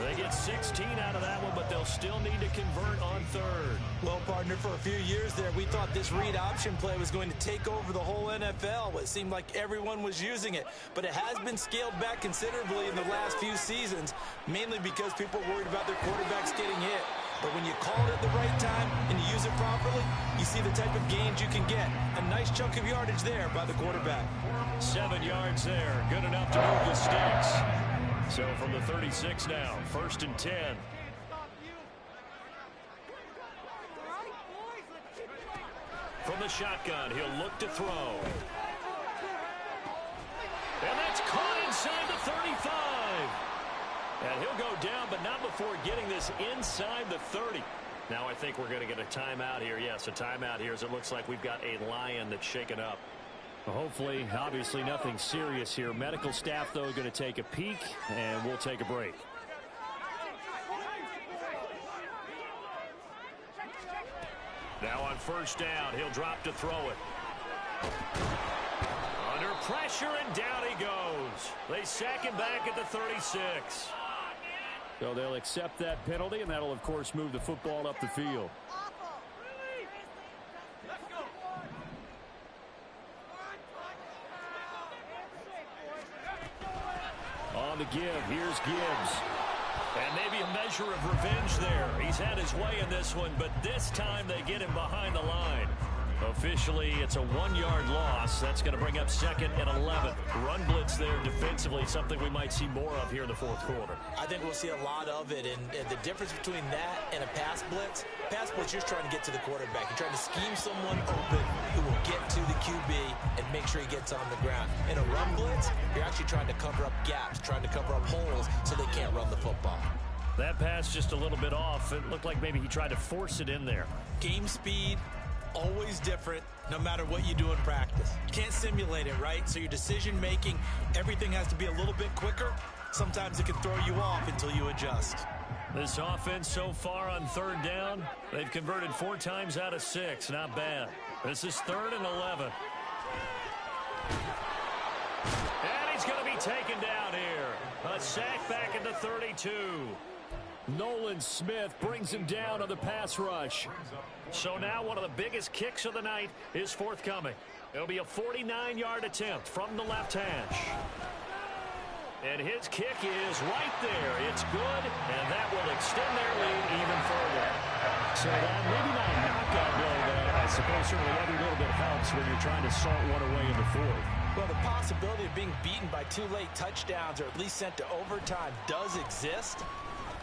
They get 16 out of that one, but they'll still need to convert on 3rd.
Well, partner, for a few years there, we thought this read option play was going to take over the whole NFL. It seemed like everyone was using it, but it has been scaled back considerably in the last few seasons, mainly because people are worried about their quarterbacks getting hit. But when you call it at the right time and you use it properly, you see the type of gains you can get. A nice chunk of yardage there by the quarterback.
7 yards there. Good enough to move the sticks. So from the 36 now, 1st and 10. From the shotgun, he'll look to throw. And that's caught inside the 35. And he'll go down, but not before getting this inside the 30. Now I think we're going to get a timeout here. Yes, a timeout here as it looks like we've got a Lion that's shaken up. Hopefully, obviously nothing serious here. Medical staff, though, going to take a peek, and we'll take a break. Now on 1st down, he'll drop to throw it. Under pressure, and down he goes. They sack him back at the 36. So they'll accept that penalty, and that'll, of course, move the football up the field. On the give, here's Gibbs. And maybe a measure of revenge there. He's had his way in this one, but this time they get him behind the line. Officially, it's a 1-yard loss. That's going to bring up 2nd and 11. Run blitz there defensively, something we might see more of here in the 4th quarter.
I think we'll see a lot of it, and the difference between that and a pass blitz, you're just trying to get to the quarterback. You're trying to scheme someone open who will get to the QB and make sure he gets on the ground. In a run blitz, you're actually trying to cover up gaps, trying to cover up holes so they can't run the football.
That pass just a little bit off. It looked like maybe he tried to force it in there.
Game speed, always different, no matter what you do in practice. You can't simulate it, right? So your decision-making, everything has to be a little bit quicker. Sometimes it can throw you off until you adjust.
This offense so far on 3rd down, they've converted 4 times out of 6. Not bad. This is 3rd and 11. And he's going to be taken down here. A sack back at the 32. Nolan Smith brings him down on the pass rush. So now one of the biggest kicks of the night is forthcoming. It'll be a 49-yard attempt from the left hash. And his kick is right there. It's good, and that will extend their lead even further. So that maybe not a knockout blow, but I suppose certainly every little bit helps when you're trying to salt one away in the 4th.
Well, the possibility of being beaten by 2 late touchdowns or at least sent to overtime does exist.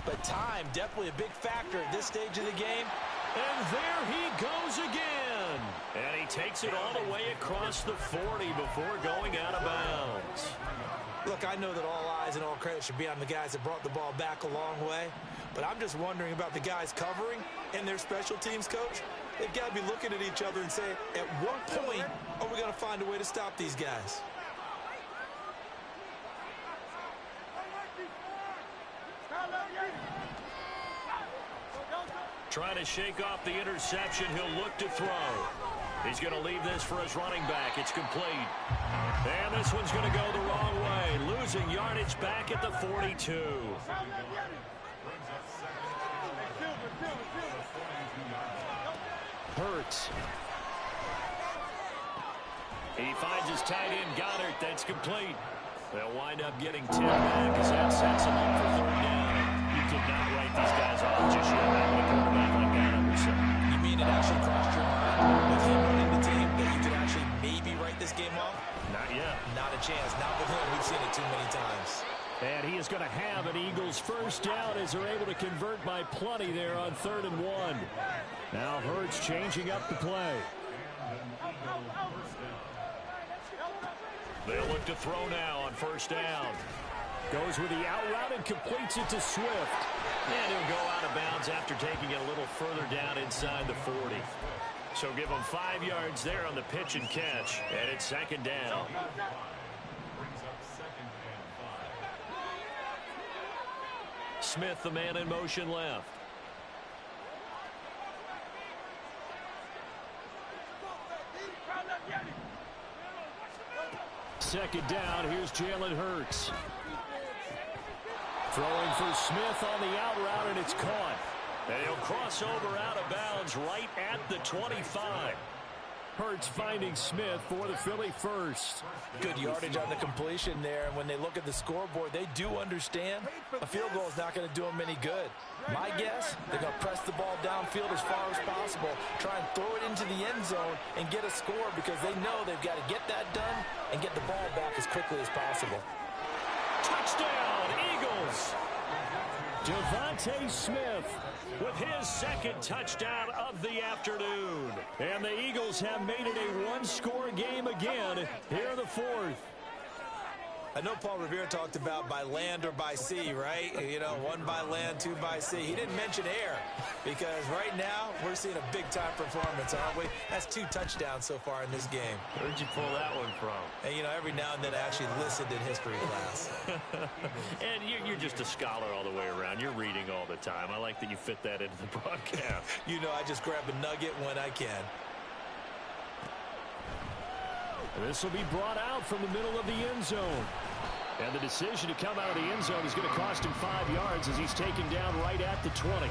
But time, definitely a big factor at this stage of the game.
And there he goes again. And he takes it all the way across the 40 before going out of bounds.
Look, I know that all eyes and all credit should be on the guys that brought the ball back a long way. But I'm just wondering about the guys covering and their special teams coach. They've got to be looking at each other and saying, at what point are we going to find a way to stop these guys?
Trying to shake off the interception. He'll look to throw. He's going to leave this for his running back. It's complete. And this one's going to go the wrong way. Losing yardage back at the 42. Hurts. He finds his tight end, Goddard. That's complete. They'll wind up getting 10 back as that sets him up for third down. You cannot write these guys off just yet. Not with a quarterback like Goddard. So.
You mean it actually crossed your mind with him running the team that you could actually maybe write this game off?
Not yet.
Not a chance. Not with him. We've seen it too many times.
And he is going to have an Eagles first down as they're able to convert by plenty there on 3rd and 1. Now Hurts changing up the play. They'll look to throw now on first down. Goes with the out route and completes it to Swift. And he'll go out of bounds after taking it a little further down inside the 40. So give him 5 yards there on the pitch and catch. And it's 2nd down. Smith, the man in motion left. Second down, here's Jalen Hurts. Throwing for Smith on the out route, and it's caught. And he'll cross over out of bounds right at the 25. Hurts finding Smith for the Philly first.
Good yardage on the completion there, and when they look at the scoreboard, they do understand a field goal is not going to do them any good. My guess, they're going to press the ball downfield as far as possible, try and throw it into the end zone and get a score because they know they've got to get that done and get the ball back as quickly as possible.
Touchdown, Eagles! Devontae Smith with his 2nd touchdown of the afternoon. And the Eagles have made it a one-score game again here in the 4th.
I know Paul Revere talked about by land or by sea, right? You know, 1 by land, 2 by sea. He didn't mention air because right now we're seeing a big-time performance, aren't we? That's 2 touchdowns so far in this game.
Where'd you pull that one from?
And, you know, every now and then I actually listened in history class.
And you're just a scholar all the way around. You're reading all the time. I like that you fit that into the broadcast.
You know, I just grab a nugget when I can.
This will be brought out from the middle of the end zone. And the decision to come out of the end zone is going to cost him 5 yards as he's taken down right at the 20.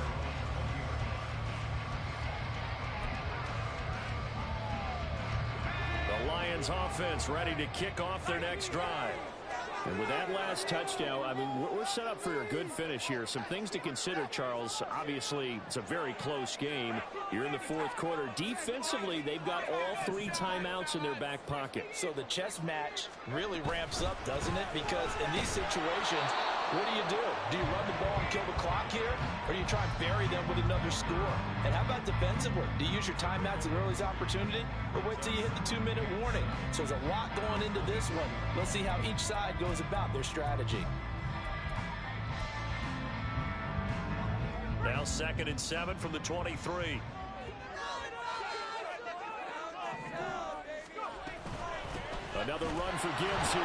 The Lions offense ready to kick off their next drive. And with that last touchdown, I mean, we're set up for a good finish here. Some things to consider, Charles. Obviously, it's a very close game. You're in the 4th quarter. Defensively, they've got all 3 timeouts in their back pocket.
So the chess match really ramps up, doesn't it? Because in these situations, what do? Do you run the ball and kill the clock here? Or do you try and bury them with another score? And how about defensively? Do you use your timeouts at earliest opportunity? Or wait till you hit the 2-minute warning? So there's a lot going into this one. Let's see how each side goes about their strategy.
Now 2nd and 7 from the 23. Another run for Gibbs here.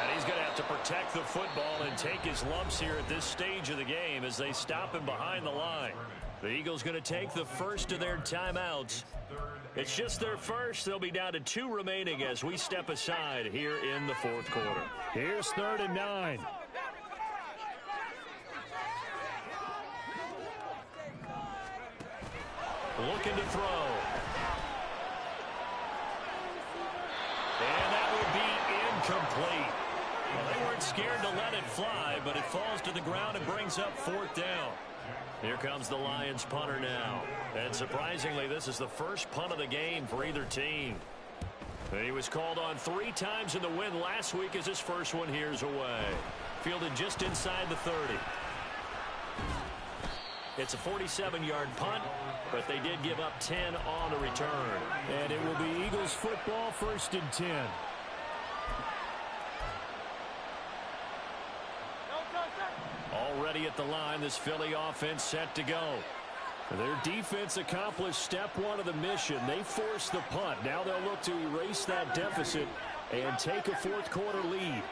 And he's going to have to protect the football and take his lumps here at this stage of the game as they stop him behind the line. The Eagles going to take the first of their timeouts. It's just their first. They'll be down to 2 remaining as we step aside here in the 4th quarter. Here's 3rd and 9. Looking to throw. And that will be incomplete. Well, they weren't scared to let it fly, but it falls to the ground and brings up 4th down. Here comes the Lions punter now. And surprisingly, this is the first punt of the game for either team. And he was called on 3 times in the win last week as his first one here's away. Fielded just inside the 30. It's a 47-yard punt, but they did give up 10 on the return. And it will be Eagles football, 1st and 10. Already at the line, this Philly offense set to go. Their defense accomplished step 1 of the mission. They forced the punt. Now they'll look to erase that deficit and take a 4th quarter lead.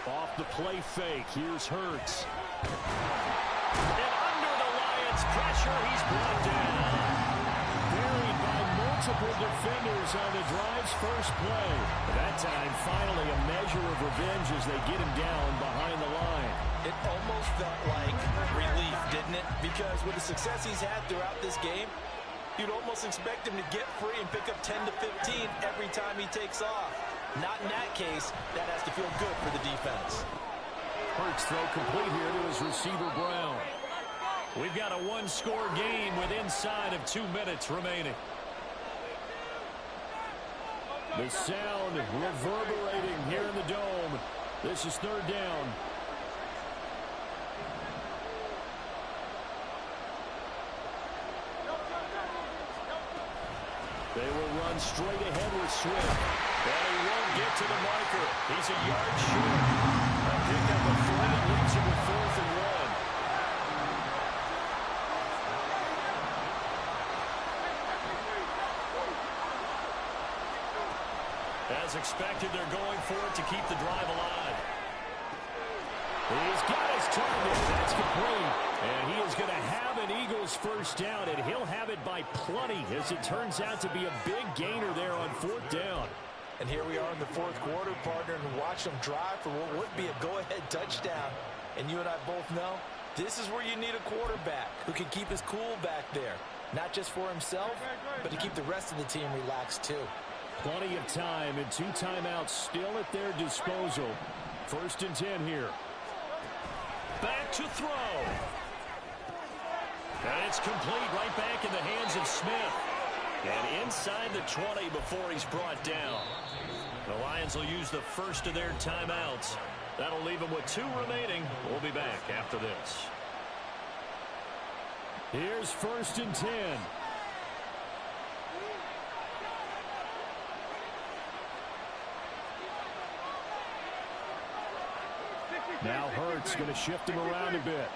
Off the play fake, here's Hurts. And under the Lions pressure. He's brought down. Buried by multiple defenders on the drive's first play. That time, finally, a measure of revenge as they get him down behind the line.
It almost felt like relief, didn't it? Because with the success he's had throughout this game, you'd almost expect him to get free and pick up 10 to 15 every time he takes off. Not in that case. That has to feel good for the defense.
Hurts throw complete here to his receiver, Brown. We've got a one-score game with inside of 2 minutes remaining. The sound reverberating here in the dome. This is third down. They will run straight ahead with Swift. And he won't get to the marker. He's a yard short. A pickup of 3 and leaves him with 4th and 1. As expected, they're going for it to keep the drive alive. He's got his target. That's complete. And he is going to have an Eagles first down, and he'll have it by plenty as it turns out to be a big gainer there on 4th down.
And here we are in the 4th quarter, partner, and watch them drive for what would be a go-ahead touchdown. And you and I both know this is where you need a quarterback who can keep his cool back there. Not just for himself, but to keep the rest of the team relaxed too.
Plenty of time and 2 timeouts still at their disposal. 1st and 10 here. Back to throw. And it's complete right back in the hands of Smith. And inside the 20 before he's brought down. The Lions will use the first of their timeouts. That'll leave them with 2 remaining. We'll be back after this. Here's 1st and 10. Now Hurts going to shift him around a bit.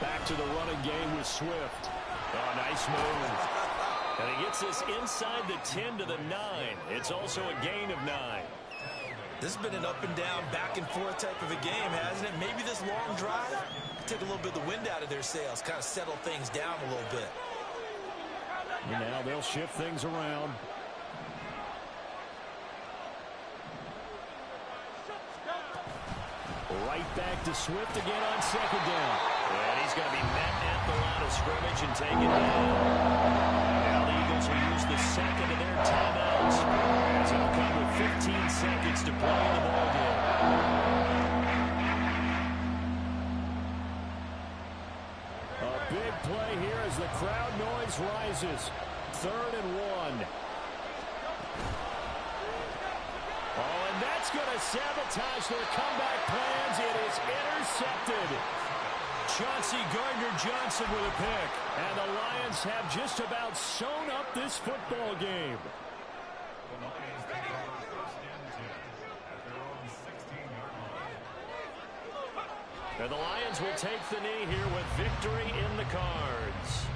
Back to the running game with Swift. Oh, nice move. And he gets this inside the 10 to the 9. It's also a gain of 9.
This has been an up and down, back and forth type of a game, hasn't it? Maybe this long drive took a little bit of the wind out of their sails, kind of settle things down a little bit.
And now they'll shift things around. Right back to Swift again on 2nd down. And he's going to be met at the line of scrimmage and taken down. Now the Eagles will use the 2nd of their timeouts as it'll come with 15 seconds to play in the ballgame. A big play here as the crowd noise rises. 3rd and 1. Oh, and that's going to sabotage their comeback plans. It is intercepted. Chauncey Gardner-Johnson with a pick. And the Lions have just about sewn up this football game. And the Lions will take the knee here with victory in the cards.